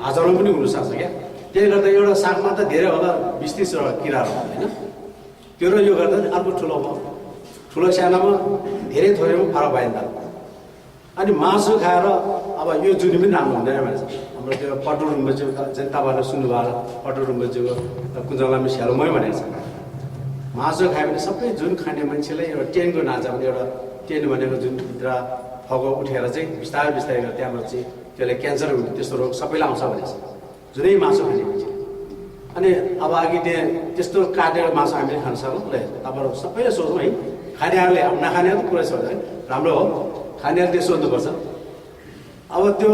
हजारौँ पनि हुनसक्छ क्या। त्यसले गर्दा एउटा सागमा त धेरै होला 20-30वटा किराहरू होइन, त्यो र यो गर्दा अर्को ठुलोमा ठुलो सानोमा धेरै थोरैमा फरक भइन्छ। अनि मासु खाएर अब यो जुनी पनि राम्रो हुँदैन भन्छ। हाम्रो त्यो पटु रुम्बुज्यू चाहिँ तपाईँहरूले सुन्नुभयो होला, पटु रुम्बुज्यूको कुञ्जलामी स्यालोमै भनेको छ, मासु खायो भने सबै जुन खाने मान्छेलाई एउटा टेनको नाचा भने एउटा टेन भनेको जुन भित्र फगो उठेर चाहिँ बिस्तारै बिस्तारै गरेर त्यहाँबाट चाहिँ त्यसले क्यान्सर हुने त्यस्तो रोग सबैलाई आउँछ भनेको छ जुनै मासु खाने मान्छे। अनि अब अघि त्यहाँ त्यस्तो काटेर मासु हामीले खान सक्छौँ ल, तपाईँहरू सबैले सोचौँ है, खानेहरूले अब नखानेहरू त पुरै सोध्छ है, राम्रो हो, खानेहरूले सोध्नुपर्छ। अब त्यो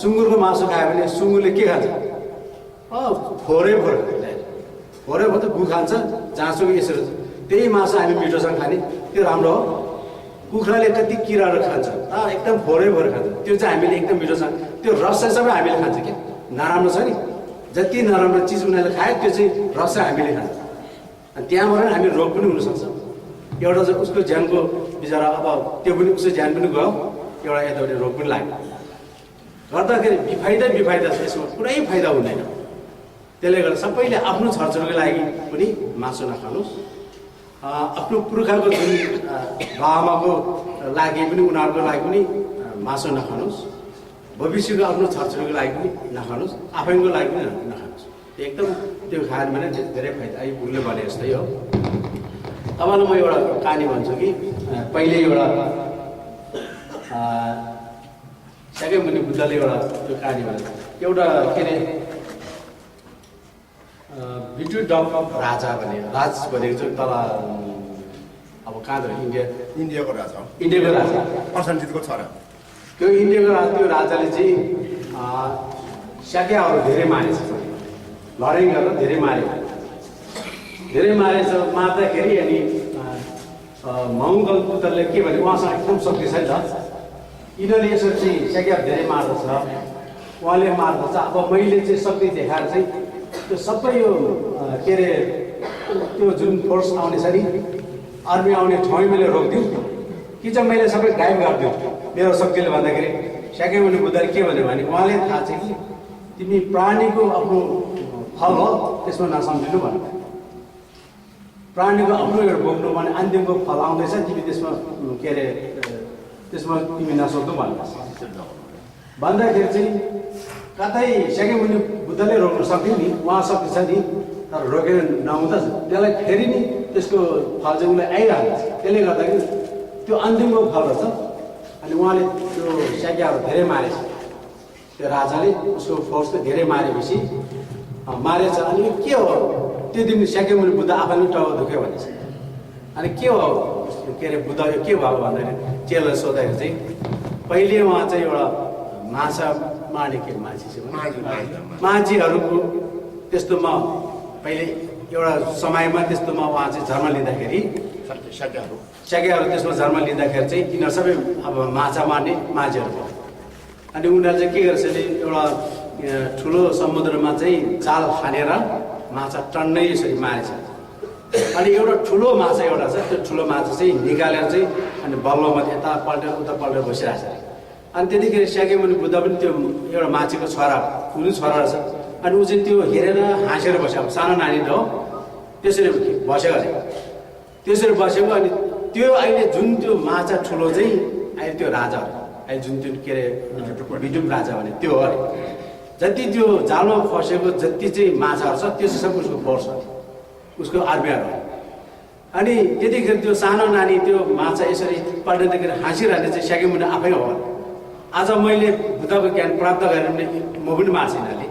सुँगुरको मासु खायो भने सुँगुरले के खान्छ? फोरै फोरै त गु खान्छ, जाँसुको यसरी त्यही मासु हामी मिठोसँग खाने, त्यो राम्रो हो। कुखुराले कति किराहरू खान्छ, एकदम फोरै खान्छ, त्यो चाहिँ हामीले एकदम मिठोसँग त्यो रस चाहिँ सबै हामीले खान्छ क्या। नराम्रो छ नि, जति नराम्रो चिज उनीहरूले खायो त्यो चाहिँ रस चाहिँ हामीले खान्छ। अनि त्यहाँबाट हामी रोग पनि हुनसक्छ। एउटा चाहिँ उसको ज्यानको बिचरा अब त्यो पनि उसको ज्यान पनि गयो, एउटा यतापट्टि रोग पनि लाग्यो, गर्दाखेरि बेफाइदा छ, यसमा कुनै फाइदा हुँदैन। त्यसले गर्दा सबैले आफ्नो छोरछोरीको लागि पनि मासु नखानुहोस्, आफ्नो पुर्खाको जुन बाबामाको लागि पनि उनीहरूको लागि पनि मासु नखानुहोस्, भविष्यको आफ्नो छोरछोरीको लागि पनि नखानुहोस्, आफैको लागि पनि नखानुहोस्। एकदम त्यो खायो भने धेरै फाइदा। यो भुलले भने जस्तै हो। तपाईँलाई म एउटा कहानी भन्छु कि पहिले एउटा शाक्य मुनि बुद्धले एउटा त्यो कहानी भनेको एउटा के अरे बिटु डग राजा भने राज भनेको चाहिँ तल अब कहाँ त इन्डियाको राजा, इन्डियाको राजा प्रसन्नजितको छोरा। त्यो इन्डियाको त्यो राजाले चाहिँ शाक्यहरू धेरै मारेछ, लडाइँ गरेर धेरै मारेछ। मार्दाखेरि अनि मङ्गल पुत्रले के भने उहाँसँग एकदम शक्ति छ नि त, यिनीहरूले यसरी चाहिँ शाक्य धेरै मार्दछ, उहाँले मार्दछ। अब मैले चाहिँ शक्ति देखाएर चाहिँ त्यो सबै यो के अरे त्यो जुन फोर्स आउने छ नि, आर्मी आउने ठाउँ मैले रोकिदिउँ कि चाहिँ मैले सबै गायब गरिदिउँ मेरो शक्तिले भन्दाखेरि शाक्य मुनि बुद्धले के भन्यो भने उहाँले थाहा छ कि तिमी प्राणीको आफ्नो फल हो त्यसमा नसम्झिनु भन्नु, प्राणीको आफ्नो एउटा भोग्नु भने अन्तिमको फल आउँदैछ, तिमी त्यसमा के अरे त्यसमा तिमी नसोध्नु भन्दाखेरि चाहिँ कतै शाक्य मुनि बुद्धले रोक्न सक्थ्यो नि, उहाँ शक्ति छ नि, तर रोकेर नहुँदा त्यसलाई फेरि नि त्यसको फल चाहिँ उसलाई आइरहन्छ। त्यसले गर्दाखेरि त्यो अन्तिमको फल रहेछ। अनि उहाँले त्यो शाक्यहरू धेरै मारेछ, त्यो राजाले उसको फोर्सले धेरै मारेपछि मारेछ। अनि के हो त्यो दिन शाक्य मुनि बुद्ध आफैले टाउको दुख्यो भनेछ। अनि के हो के अरे बुद्ध यो के भयो भन्दाखेरि चेलाले सोद्धाखेरि चाहिँ पहिले उहाँ चाहिँ एउटा माछा मार्ने के माझीहरूको त्यस्तोमा पहिले एउटा समयमा त्यस्तोमा उहाँ चाहिँ जन्म लिँदाखेरि शाक्यहरू त्यसमा जन्म लिँदाखेरि चाहिँ यिनीहरू सबै अब माछा मार्ने माझीहरू भयो। अनि उनीहरू चाहिँ के गर्छ भने एउटा ठुलो समुद्रमा चाहिँ जाल हानेर माछा टन्नै यसरी मारेछ। अनि एउटा ठुलो माछा एउटा छ, त्यो ठुलो माछा चाहिँ निकालेर चाहिँ अनि बल्लोमा यता पल्टेर उता पल्टेर बसिरहेछ। अनि त्यतिखेर शाक्य मुनि बुद्ध पनि त्यो एउटा माछीको छोरा कुनै छोरा रहेछ। अनि ऊ चाहिँ त्यो हेरेर हाँसेर बस्यो, अब सानो नानी त हो, त्यसरी बस्यो अरे, त्यसरी बसेको। अनि त्यो अहिले जुन त्यो माछा ठुलो चाहिँ अहिले त्यो राजा हो, अहिले जुन त्यो के अरे बिटुप राजा भने त्यो हो अरे। जति त्यो जालमा फसेको जति चाहिँ माछाहरू छ त्यो चाहिँ सब उसको फोर्स हो, उसको आर्मीहरू हो। अनि त्यतिखेर त्यो सानो नानी त्यो माछा यसरी पल्टदाखेरि हाँसिरहने चाहिँ शाक्य मुनि आफै हो। आज मैले बुद्धको ज्ञान प्राप्त गरेर भने म पनि मार्छु यिनीहरूले,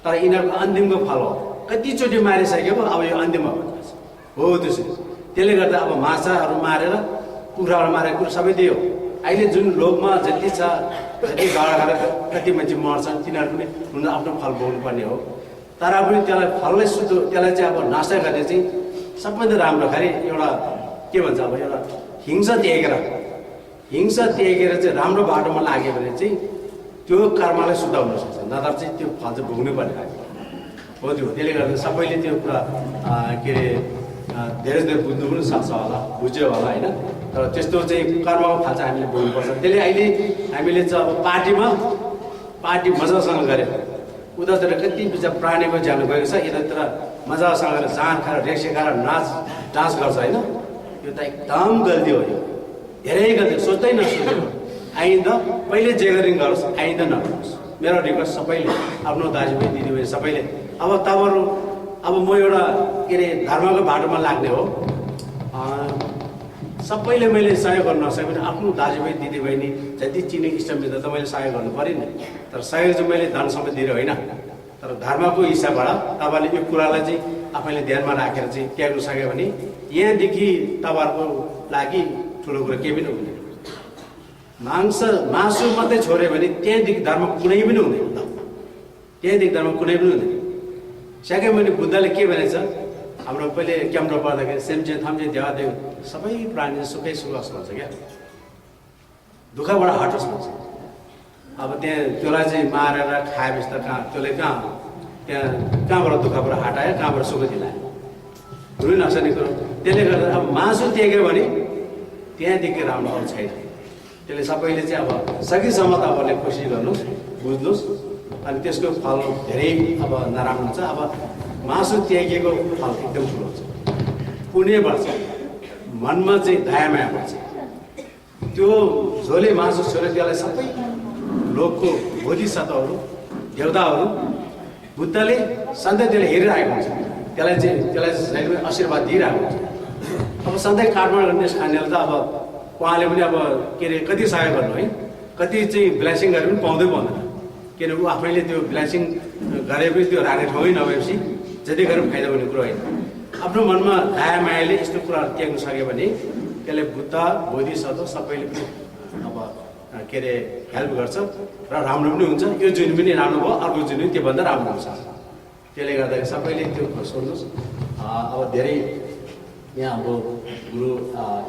तर यिनीहरूको अन्तिमको फल हो, कतिचोटि मारिसकेको अब यो अन्तिममा हो त्यसरी। त्यसले गर्दा अब माछाहरू मारेर कुखुराहरू मारेको कुरो सबै त्यही हो। अहिले जुन लोभमा जति छ, जति गाडा गरेर कति मान्छे मर्छन्, तिनीहरू पनि आफ्नो फल बोक्नुपर्ने हो। तर पनि त्यसलाई फललाई शुद्ध त्यसलाई चाहिँ अब नास्ता गर्ने चाहिँ सबभन्दा राम्रो खालि एउटा के भन्छ अब एउटा हिंसा त्यागेर चाहिँ राम्रो बाटोमा लाग्यो भने चाहिँ त्यो कर्मलाई शुद्ध हुनसक्छ, नत्र चाहिँ त्यो फल चाहिँ भोग्नु पर्ने हो त्यो। त्यसले गर्दा सबैले त्यो कुरा के अरे धेरै बुझ्नु पनि सक्छ होला, बुझ्यो होला होइन। तर त्यस्तो चाहिँ कर्मको फल चाहिँ हामीले बुझ्नुपर्छ। त्यसले अहिले हामीले चाहिँ अब पार्टी मजासँग गऱ्यो, उतातिर कति बिचा प्राणीको ज्यान गएको छ, यतातिर मजासँग गरेर जाँड खाएर रेक्से खाएर डान्स गर्छ होइन। यो त एकदम गल्ती हो, यो धेरै गल्ती, सोच्दै नसोचेको। आइन्दा पहिले जे गरिङ गरोस्, आइन्दा नगरोस्। मेरो रिक्वेस्ट सबैले, आफ्नो दाजुभाइ दिदीबहिनी सबैले, अब तपाईँहरू अब म एउटा के अरे धर्मको बाटोमा लाग्ने हो, सबैले मैले सहयोग गर्न नसके पनि आफ्नो दाजुभाइ दिदीबहिनी जति चिने इष्टमित्र त मैले सहयोग गर्नु पऱ्यो नि। तर सहयोग चाहिँ मैले धन सम्पत्ति दिएर होइन, तर धर्मको हिसाबबाट तपाईँले यो कुरालाई चाहिँ आफैले ध्यानमा राखेर चाहिँ त्याग्नु सक्यो भने यहाँदेखि तपाईँहरूको लागि ठुलो कुरो केही पनि हुँदैन। मासु मात्रै छोड्यो भने त्यहाँदेखि धर्म कुनै पनि हुँदैन, त्यहाँदेखि धर्म कुनै पनि हुँदैन। स्याकै मैले बुद्धले के भनेछ, हाम्रो पहिले क्याम्पमा पढ्दाखेरि सेमचे थाम्चे देवादेव सबै प्राणी सुखै सुखोस् भन्छ क्या, दुःखबाट हटोस् भन्छ। अब त्यहाँ त्यसलाई चाहिँ मारेर खाएपछि त त्यसले कहाँबाट दुःखबाट हटायो, कहाँबाट सुख दिलायो, हुनु नसक्ने कुरो। त्यसले गर्दा अब मासु त्याग्यो भने त्यहाँदेखि राम्रो अरू छैन। त्यसले सबैले चाहिँ अब सकेसम्म तपाईँहरूले कोसिस गर्नुहोस्, बुझ्नुहोस्। अनि त्यसको फल धेरै अब नराम्रो हुन्छ। अब मासु त्यागिएको फल एकदम ठुलो हुन्छ, पुण्य बढ्छ, मनमा चाहिँ दयामाया बढ्छ। त्यो झोले मासु छोडेर त्यसलाई सबै लोकको बोधिसत्वहरू देवताहरू बुद्धले सधैँ त्यसले हेरिरहेको हुन्छ, त्यसलाई आशीर्वाद दिइरहेको हुन्छ। अब सधैँ काठमाडौँ गर्ने खानेले त अब उहाँले पनि अब के अरे कति सहयोग गर्नु है, कति चाहिँ ब्लेसिङ गरे पनि पाउँदैन, किनभने ऊ आफैले त्यो ब्लेसिङ गरे पनि त्यो राख्ने ठाउँै नभएपछि जति गरे पनि फाइदा हुने कुरो होइन। आफ्नो मनमा दया मायाले यस्तो कुराहरू त्याग्नु सक्यो भने त्यसले बुद्ध बोधिसत्व सबैले पनि अब के अरे हेल्प गर्छ र राम्रो पनि हुन्छ। यो जुन पनि राम्रो भयो, अर्को जुन पनि त्योभन्दा राम्रो हुन्छ। त्यसले गर्दाखेरि सबैले त्यो सोध्नुहोस्। अब धेरै यहाँ हाम्रो गुरु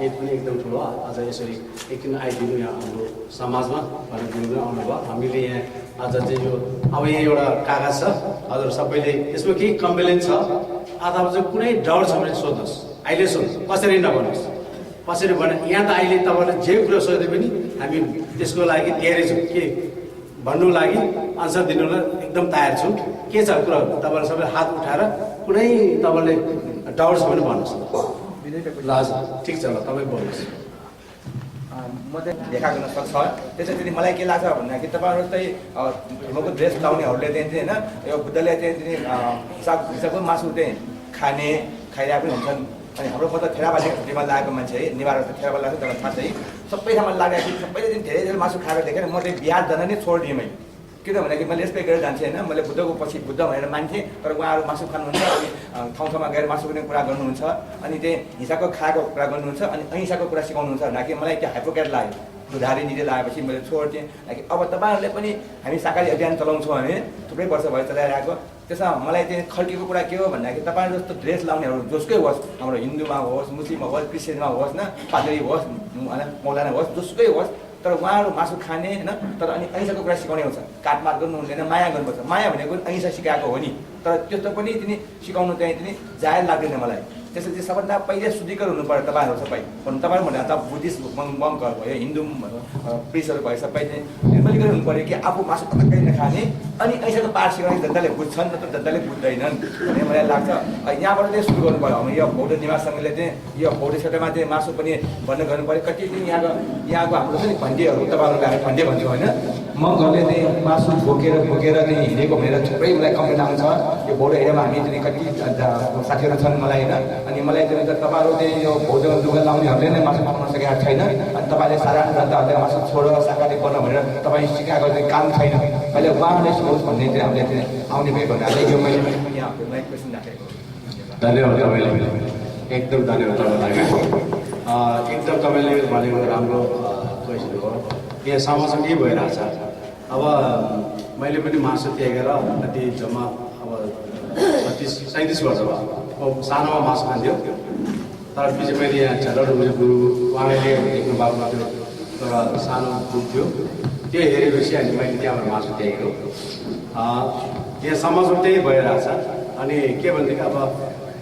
एज पनि एकदम ठुलो, आज यसरी एकदिन आइदिनु यहाँ हाम्रो समाजमा भनेर गुरु पनि आउनुभयो। हामीले यहाँ आज चाहिँ यो अब यहाँ एउटा कागज छ, हजुर सबैले यसमा केही कम्प्लेन छ अथवा चाहिँ कुनै डाउट छ भने सोध्नुहोस्, अहिले सोध्नुहोस्, कसरी नभन्नुहोस्, कसरी भने यहाँ त अहिले तपाईँले जे कुरो सोधे पनि हामी त्यसको लागि तयारी छौँ, के भन्नु लागि आन्सर दिनुलाई एकदम तयार छौँ। के छ कुरा तपाईँले सबै हात उठाएर कुनै तपाईँले डाउट छ भने भन्नुहोस्। ल ठिक छ, ल तपाईँ बोल्नुहोस्। म चाहिँ देखा गर्न सक्छ। त्यसैले मलाई के लाग्छ भन्दाखेरि तपाईँहरू चाहिँ धर्मको ड्रेस लाउनेहरूले चाहिँ होइन, यो बुद्धले चाहिँ हिसाबको मासु चाहिँ खाइरहेको पनि हुन्छन्। अनि हाम्रो म त थेराबारी घटीमा लागेको मान्छे है, निवारण त थेराबारी लाग्छ, तर थाहा चाहिँ सबै ठाउँमा लागेको सबैले चाहिँ धेरै धेरै मासु खाएर देखेर म चाहिँ बिहार जान नै छोडिदिएँ मैले। किनभने मैले यस्तै गरेर जान्थेँ होइन, मैले बुद्धको पछि बुद्ध भनेर मान्थेँ, तर उहाँहरू मासु खानुहुन्छ, अनि ठाउँ ठाउँमा गएर मासु पनि कुरा गर्नुहुन्छ, अनि चाहिँ हिंसाको खाएको कुरा गर्नुहुन्छ, अनि अहिंसाको कुरा सिकाउनुहुन्छ भन्दाखेरि मलाई त्यो हाइपोक्रेट लाग्यो। दुधारी नीति लगाएपछि मैले छोड्थेँ। अब तपाईँहरूले पनि हामी शाकाहारी अभियान चलाउँछौँ, हामी थुप्रै वर्ष भयो चलाइरहेको। त्यसमा मलाई चाहिँ खल्टीको कुरा के हो भन्दाखेरि तपाईँहरू जस्तो ड्रेस लाउनेहरू जसकै होस्, हाम्रो हिन्दूमा होस्, मुस्लिममा होस्, क्रिस्चियनमा होस्, न पादरी होस्, मौलाना होस्, जसकै होस्, तर उहाँहरू मासु खाने होइन, तर अनि अहिंसाको कुरा सिकाउने हुन्छ। काटमाट गर्नु हुँदैन, माया गर्नुपर्छ। माया भनेको अहिंसा सिकाएको हो नि, तर त्यस्तो पनि तिनी सिकाउनु चाहिँ तिनी जायज लाग्दैन मलाई। त्यसपछि सबभन्दा पहिले शुद्धिकर हुनु पऱ्यो तपाईँहरू सबै। तपाईँहरू भन्दा त बुद्धिस्ट मङ्कहरू भयो, हिन्दू प्रिसहरू भयो, सबै चाहिँ निर्मलीकरण हुनु पऱ्यो कि आफू मासु पटक्कै नखाने, अनि अहिंसाको पाठ सिकाउने जनताले बुझ्छन्, नत्र जनताले बुझ्दैनन् भन्ने मलाई लाग्छ। यहाँबाट चाहिँ सुरु गर्नु पऱ्यो। हाम्रो यो बौद्ध निवास सङ्घले चाहिँ यो बौद्ध क्षेत्रमा चाहिँ मासु पनि बन्द गर्नु पऱ्यो। कति दिन यहाँको हाम्रो चाहिँ भन्डेहरू, तपाईँहरू गएर भन्डे भन्थ्यो होइन, मङ्कहरूले चाहिँ मासु बोकेर चाहिँ हिँडेको भनेर थुप्रै मलाई कम्प्लेन आउँछ। यो बौद्ध एरियामा हामी चाहिँ कति साथीहरू छन् मलाई होइन, अनि मलाई चाहिँ तपाईँहरू चाहिँ यो बौद्ध लुगा लाउनेहरूले नै मासु पकाउन सकेको छैन, अनि तपाईँले साधारण जनताहरूले मासु छोडेर शाकाहारी बन्नु भनेर तपाईँ सिकाएको चाहिँ काम छैन। अहिले उहाँले सिकाउनुहोस् भन्ने चाहिँ हामीले चाहिँ आउने पनि भन्नाले यो मैले यहाँ क्वेसन राखेको। धन्यवाद तपाईँले, एकदम धन्यवाद तपाईँलाई। एकदम तपाईँले भनेको राम्रो क्वेसन हो। यहाँ समाजमा के भइरहेछ, अब मैले पनि मासु त्यागेर कति जम्मा अब 37 वर्ष भयो। सानोमा मासु खान्थ्यो, तर पछि मैले यहाँ झलर गुरु उहाँले देख्नु भएको थियो, तर सानो ग्रुप थियो, त्यो हेरेपछि अनि मैले त्यहाँबाट मासु त्यागेको। यहाँ समाजमा त्यही भइरहेछ। अनि के भनेदेखि अब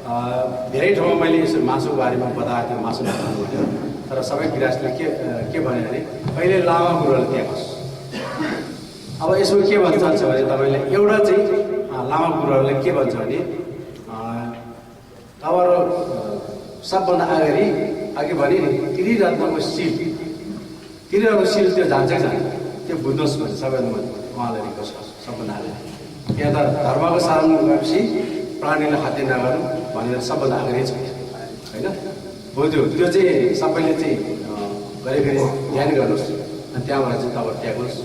धेरै ठाउँमा मैले यसो मासुको बारेमा बताएको थिएँ, मासु नखानु भनेर। तर सबै गिरासले के भन्यो भने अहिले लामा गुरुले त्यहाँ अब यसमा के भन्छ भने तपाईँले एउटा चाहिँ लामा गुरुहरूले के भन्छ भने तपाईँहरू सबभन्दा अघि भने नि तिरिरत्नको सिल त्यो जान्छ त्यो बुझ्नुहोस् भने सबैभन्दा उहाँले रिक्वेस्ट गर्छ सबभन्दा अगाडि। यहाँ त धर्मको साधन गएपछि प्राणीलाई हत्या नगरौँ भनेर सबभन्दा अगाडि छ होइन हो। त्यो चाहिँ सबैले चाहिँ घरिघरि ध्यान गर्नुहोस् अनि त्यहाँबाट चाहिँ तपाईँ त्याग्नुहोस्।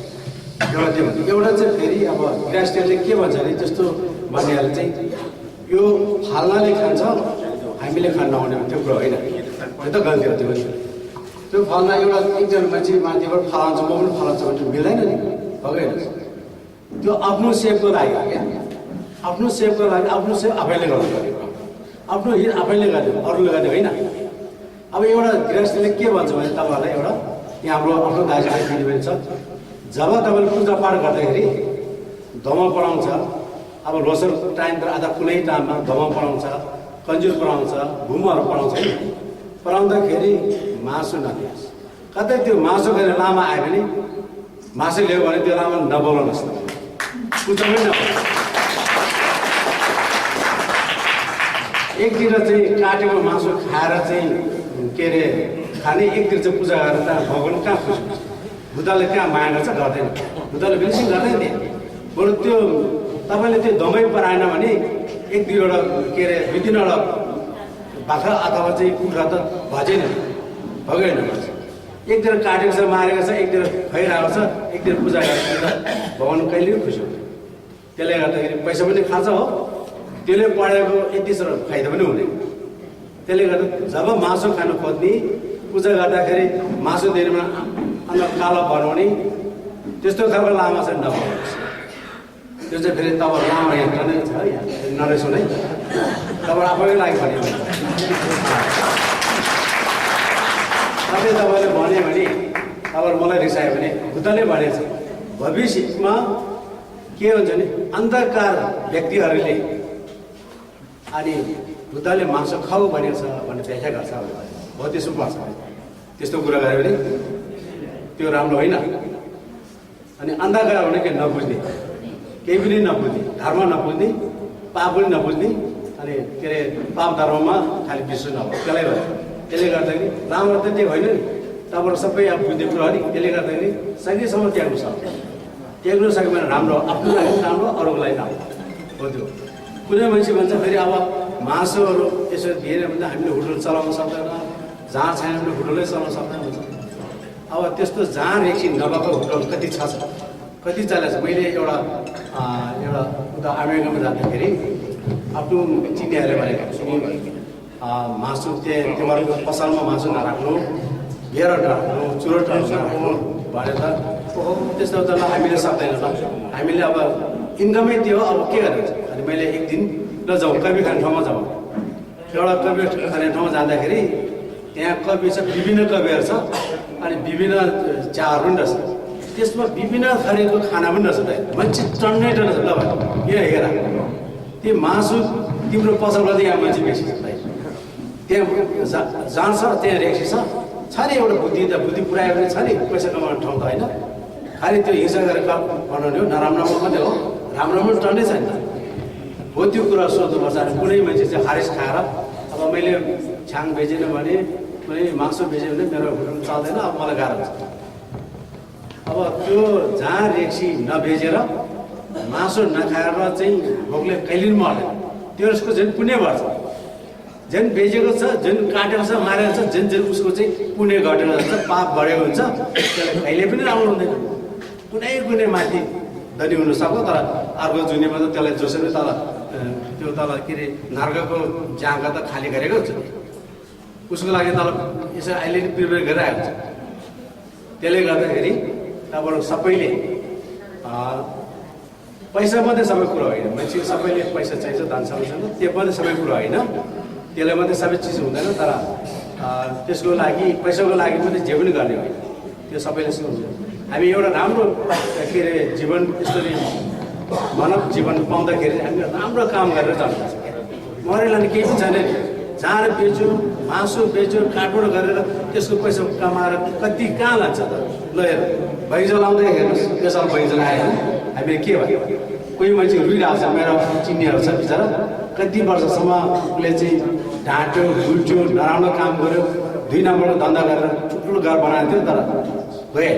एउटा त्यो भन्छ। एउटा चाहिँ फेरि अब गृहस्थीहरूले के भन्छ भने त्यस्तो भन्नेहरूले चाहिँ यो फाल्नाले खान्छ हामीले खान नहुने त्यो कुरो होइन, त्यो त गल्ती हो। त्यो फाल्ना एउटा एकजना मान्छे माथिबाट फालाउँछ म पनि फालाउँछु भने मिल्दैन नि, भएन। त्यो आफ्नो सेपको लागि क्या, आफ्नो सेपको लागि आफ्नो सेप आफैले गर्नु पर्यो, आफ्नो हित आफैले गर्ने अरूले गर्ने होइन। अब एउटा गृहस्थीले के भन्छ भने तपाईँहरूलाई एउटा यहाँ हाम्रो दाजुभाइ दिदीबहिनी छ, जब तपाईँले पूजापाठ गर्दाखेरि धमा पढाउँछ, अब लोसर टाइमतिर आधा कुनै टाइममा धमा पढाउँछ, कन्जुर पढाउँछ, घुमहरू पढाउँछ, पढाउँदाखेरि मासु नदियोस्। कतै त्यो मासु गरेर लामा आयो भने मासु ल्यायो भने त्यो लामा नबोलाउनुहोस्, पूजामै नबोल्नु। एकतिर चाहिँ काटेको मासु खाएर चाहिँ के अरे खाने, एकतिर चाहिँ पूजा गरेर त भगवान् कहाँ खुसी हुन्छ? बुद्धले कहाँ माया गर्छ? गर्दैन। बुद्धले फिनिसिङ गर्दैन नि। बरु त्यो तपाईँले त्यो दमै पराएन भने एक दुईवटा के अरे दुई तिनवटा बाख्रा अथवा चाहिँ कुखुरा त भजेन, भगेन। एकतिर काटेको छ, मारेको छ, एकतिर खुवाइरहेको छ, एकतिर पूजा गरेको छ, भगवान् कहिले पनि खुसी हुन्छ। त्यसले गर्दाखेरि पैसा पनि खर्च हो, त्यसले पढेको यति साह्रो फाइदा पनि हुँदैन। त्यसले गर्दा जब मासु खानु खोज्ने, पूजा गर्दाखेरि मासु दिनमा अन्त कालो बनाउने त्यस्तो खालको लामा चाहिँ नबनाउनुहोस्। त्यो चाहिँ फेरि तपाईँ लामा यहाँ टनै छ यहाँ नरेसुन है, तपाईँ आफैकै लागि भन्यो भने तपाईँले भन्यो भने तपाईँले मलाई रिसायो भने बुद्धले भनेको छ भविष्यमा के हुन्छ भने अन्धकार व्यक्तिहरूले अनि बुद्धले मासु खाऊ भनेको छ भन्ने व्याख्या गर्छ। हो त्यसो पर्छ, त्यस्तो कुरा गऱ्यो भने त्यो राम्रो होइन। अनि अन्धकार भने के नबुझ्ने, केही पनि नबुझ्ने, धर्म नबुझ्ने, पाप पनि नबुझ्ने, अनि के अरे पाप धर्ममा खालि विश्वास नभयो त्यसलाई गर्छ। त्यसले गर्दाखेरि राम्रो त त्यो होइन नि, तपाईँहरू सबै अब बुझ्ने कुरो हो नि। त्यसले गर्दाखेरि सकेसम्म त्याग्नु सक्छ, त्याग्नु सक्यो भने राम्रो, आफ्नो लागि राम्रो, अरूको लागि राम्रो हो। त्यो कुनै मान्छे भन्छ फेरि अब मासुहरू यसो दिएन भने हामीले होटल चलाउन सक्दैन, जहाँ छैन भने होटलै चलाउन सक्दैन भन्छ। अब त्यस्तो जहाँ रेखी नभएको होटल कति छ, कति चलेको छ। मैले एउटा उता अमेरिकामा जाँदाखेरि आफ्नो चिनीहरूले भनेको मासु तिमीहरूको पसलमा मासु नराख्नु, बियर नराख्नु, चुरोट नराख्नु भने त त्यस्तो त ल हामीले सक्दैन ल, हामीले अब इन्कमै त्यो अब के गर्नु। अनि मैले एक दिन ल जाउँ कफी खाने ठाउँमा जाउँ, एउटा कफी खाने ठाउँमा जाँदाखेरि त्यहाँ कफी छ, विभिन्न कफीहरू छ, अनि विभिन्न चियाहरू पनि रहेछ, त्यसमा विभिन्न थरीको खाना पनि रहेछ। मान्छे टन्नै रहेछ। ल भाइ यहाँ हेर, त्यो मासु तिम्रो पसलमा चाहिँ यहाँ मान्छे बेसी छ भाइ, त्यहाँ जान्छ, त्यहाँ रेक्सी छ नि। एउटा बुद्धि पुऱ्यायो भने छ नि पैसा कमाउने ठाउँ त होइन। खालि त्यो हिंसा गरेर बनाउने हो, नराम्रो मात्रै हो, राम्रो पनि टन्नै छैन हो। त्यो कुरा सोध्नुपर्छ। कुनै मान्छे चाहिँ खारेज खाएर अब मैले छ्याङ बेचेन भने, कुनै मासु बेच्यो भने मेरो होटल चल्दैन, अब मलाई गाह्रो हुन्छ। अब त्यो जहाँ रेक्सी नबेचेर मासु नखाएर चाहिँ भोकले कहिले पनि मर्दैन, त्यसको झन् पुण्य गर्छ। जुन बेचेको छ, जुन काटेको छ, मारेको छ, जुन उसको चाहिँ पुण्य घटेको हुन्छ, पाप बढेको हुन्छ, त्यसलाई कहिले पनि राम्रो हुँदैन। कुनै माथि धनी हुनसक्छ, तर अर्को जुनीमा त त्यसलाई जोसेर तल त्यो तल के अरे नर्कको जाँगा त खाली गरेको हुन्छ, उसको लागि तल यसो अहिले पनि प्रिपेयर गरिरहेको हुन्छ। त्यसले गर्दाखेरि तपाईँहरू सबैले पैसा मात्रै सबै कुरो होइन, मान्छेको सबैले पैसा चाहिन्छ, धन सम्पत्ति छ, त्यो पनि सबै कुरो होइन, त्यसलाई मात्रै सबै चिज हुँदैन। तर त्यसको लागि पैसाको लागि मात्रै जे पनि गर्ने होइन, त्यो सबैले सोच्नु। हामी एउटा राम्रो के अरे जीवन यसरी मानव जीवन पाउँदाखेरि हामी राम्रो काम गरेर जानुपर्छ। मरेर लाने केही पनि छैन नि जाँड बेच्यो मासु बेच्यो काटबोर्ड गरेर त्यसको पैसा कमाएर कति कहाँ लान्छ त ल हेर भैजल आउँदै हेर्नुहोस् त्यसमा भैजल आएन हामीले के भयो कोही मान्छे रुइरहेको छ मेरो चिन्नेहरू छ बिचरा कति वर्षसम्म उसले चाहिँ ढाँट्यो घुल्ट्यो नराम्रो काम गर्यो 2 नम्बरको धन्दा गरेर ठुल्ठुलो घर बनाएको थियो तर गयो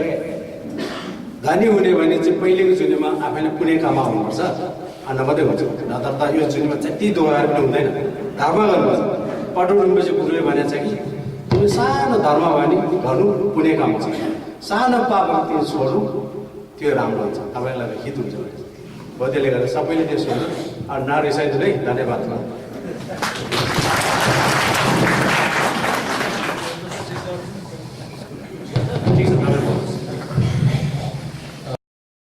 धनी हुने भने चाहिँ पहिलेको जुनीमा आफैले कुनै काममा हुनुपर्छ अनि मात्रै हुन्छ नत्र त यो जुनीमा जति दोहोऱ्याएर पनि हुँदैन धर्म गर्नुपर्छ पटो रुम्बेजी गुरुले भनेको छ कि तिमी सानो धर्म भयो भने गर्नु पुण्य काम हुन्छ सानो पाप त्यो छोड्नु त्यो राम्रो हुन्छ तपाईँलाई हित हुन्छ हो त्यसले गर्दा सबैले त्यो सोध्नु अनि नरिसाइदिनु है धन्यवाद ठिक छ तपाईँ